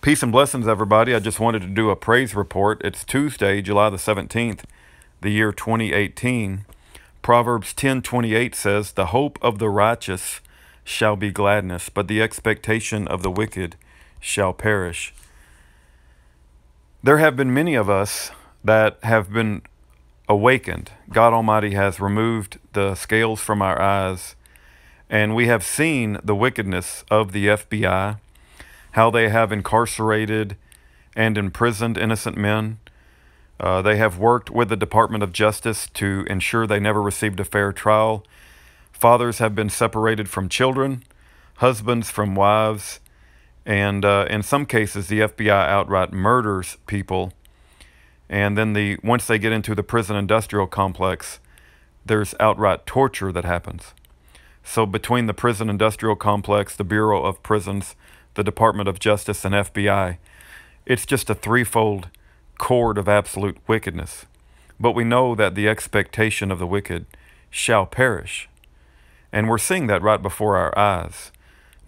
Peace and blessings, everybody. I just wanted to do a praise report. It's Tuesday, July the 17th, the year 2018. Proverbs 10:28 says, "The hope of the righteous shall be gladness, but the expectation of the wicked shall perish." There have been many of us that have been awakened. God Almighty has removed the scales from our eyes, and we have seen the wickedness of the FBI, how they have incarcerated and imprisoned innocent men. They have worked with the Department of Justice to ensure they never received a fair trial. Fathers have been separated from children, husbands from wives, and in some cases the FBI outright murders people. And then once they get into the prison industrial complex, there's outright torture that happens. So between the prison industrial complex, the Bureau of Prisons, the Department of Justice, and FBI, it's just a threefold cord of absolute wickedness. But we know that the expectation of the wicked shall perish. And we're seeing that right before our eyes.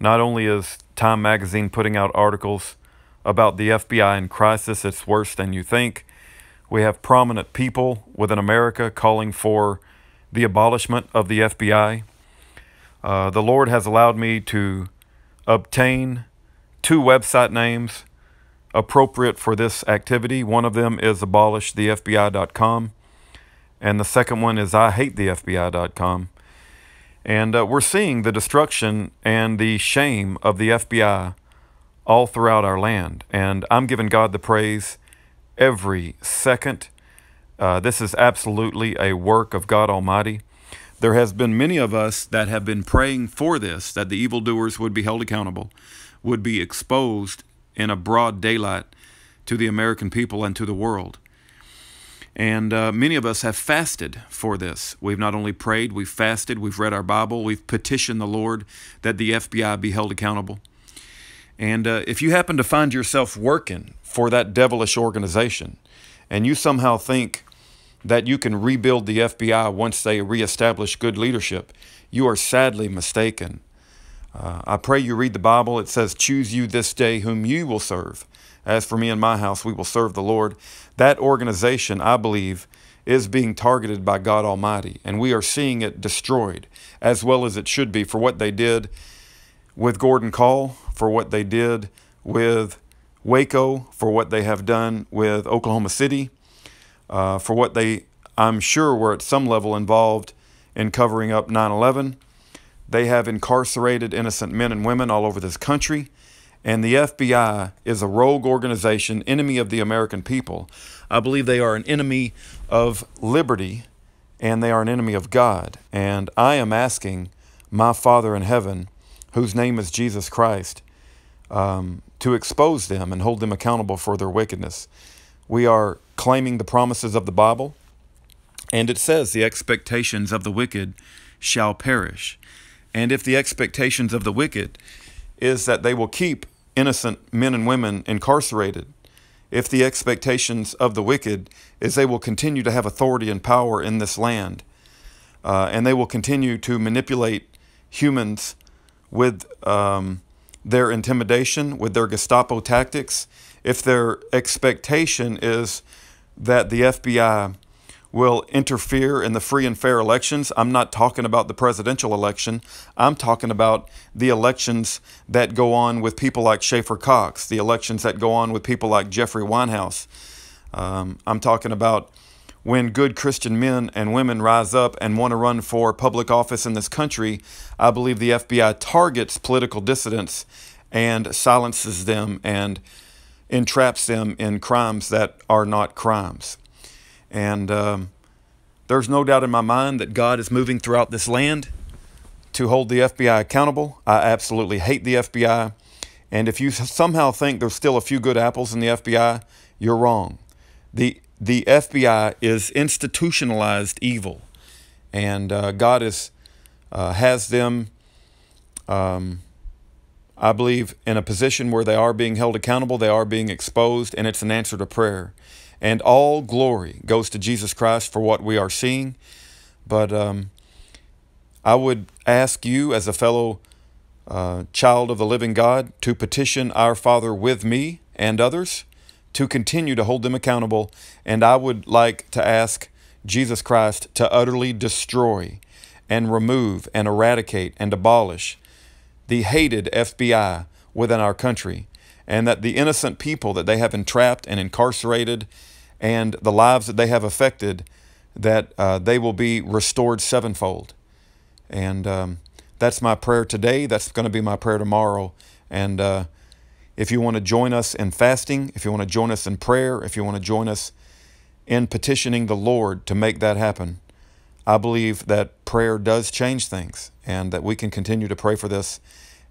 Not only is Time magazine putting out articles about the FBI in crisis, it's worse than you think. We have prominent people within America calling for the abolishment of the FBI. The Lord has allowed me to obtain 2 website names appropriate for this activity. One of them is abolishthefbi.com, and the second one is ihatethefbi.com. And we're seeing the destruction and the shame of the FBI all throughout our land. And I'm giving God the praise every second. This is absolutely a work of God Almighty. There has been many of us that have been praying for this, that the evildoers would be held accountable, would be exposed in a broad daylight to the American people and to the world. And many of us have fasted for this. We've not only prayed, we've fasted, we've read our Bible, we've petitioned the Lord that the FBI be held accountable. And if you happen to find yourself working for that devilish organization, and you somehow think that you can rebuild the FBI once they reestablish good leadership, you are sadly mistaken. I pray you read the Bible. It says, "Choose you this day whom you will serve. As for me and my house, we will serve the Lord." That organization, I believe, is being targeted by God Almighty, and we are seeing it destroyed, as well as it should be, for what they did with Gordon Call, for what they did with Waco, for what they have done with Oklahoma City, for what they, I'm sure, were at some level involved in covering up 9/11. They have incarcerated innocent men and women all over this country. And the FBI is a rogue organization, enemy of the American people. I believe they are an enemy of liberty, and they are an enemy of God. And I am asking my Father in heaven, whose name is Jesus Christ, to expose them and hold them accountable for their wickedness. We are claiming the promises of the Bible, and it says the expectations of the wicked shall perish. And if the expectations of the wicked is that they will keep innocent men and women incarcerated, if the expectations of the wicked is they will continue to have authority and power in this land, and they will continue to manipulate humans with their intimidation, with their Gestapo tactics, if their expectation is that the FBI will interfere in the free and fair elections. I'm not talking about the presidential election. I'm talking about the elections that go on with people like Schaefer Cox, the elections that go on with people like Jeffrey Winehouse. I'm talking about when good Christian men and women rise up and want to run for public office in this country. I believe the FBI targets political dissidents and silences them and entraps them in crimes that are not crimes. And there's no doubt in my mind that God is moving throughout this land to hold the FBI accountable. I absolutely hate the FBI. And if you somehow think there's still a few good apples in the FBI, you're wrong. The FBI is institutionalized evil. And God has them, I believe, in a position where they are being held accountable, they are being exposed, and it's an answer to prayer. And all glory goes to Jesus Christ for what we are seeing. But I would ask you as a fellow child of the living God to petition our Father with me and others, to continue to hold them accountable. And I would like to ask Jesus Christ to utterly destroy and remove and eradicate and abolish the hated FBI within our country, and that the innocent people that they have entrapped and incarcerated and the lives that they have affected, that they will be restored sevenfold. And that's my prayer today. That's going to be my prayer tomorrow. And if you want to join us in fasting, if you want to join us in prayer, if you want to join us in petitioning the Lord to make that happen, I believe that prayer does change things, and that we can continue to pray for this.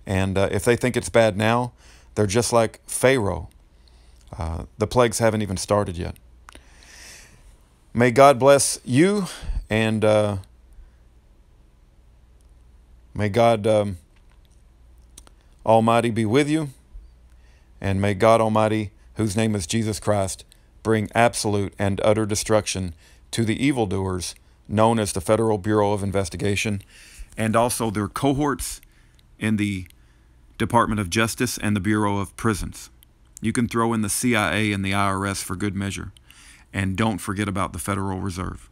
And if they think it's bad now, they're just like Pharaoh. The plagues haven't even started yet. May God bless you, and may God Almighty be with you, and may God Almighty, whose name is Jesus Christ, bring absolute and utter destruction to the evildoers known as the Federal Bureau of Investigation, and also their cohorts in the Department of Justice and the Bureau of Prisons. You can throw in the CIA and the IRS for good measure. And don't forget about the Federal Reserve.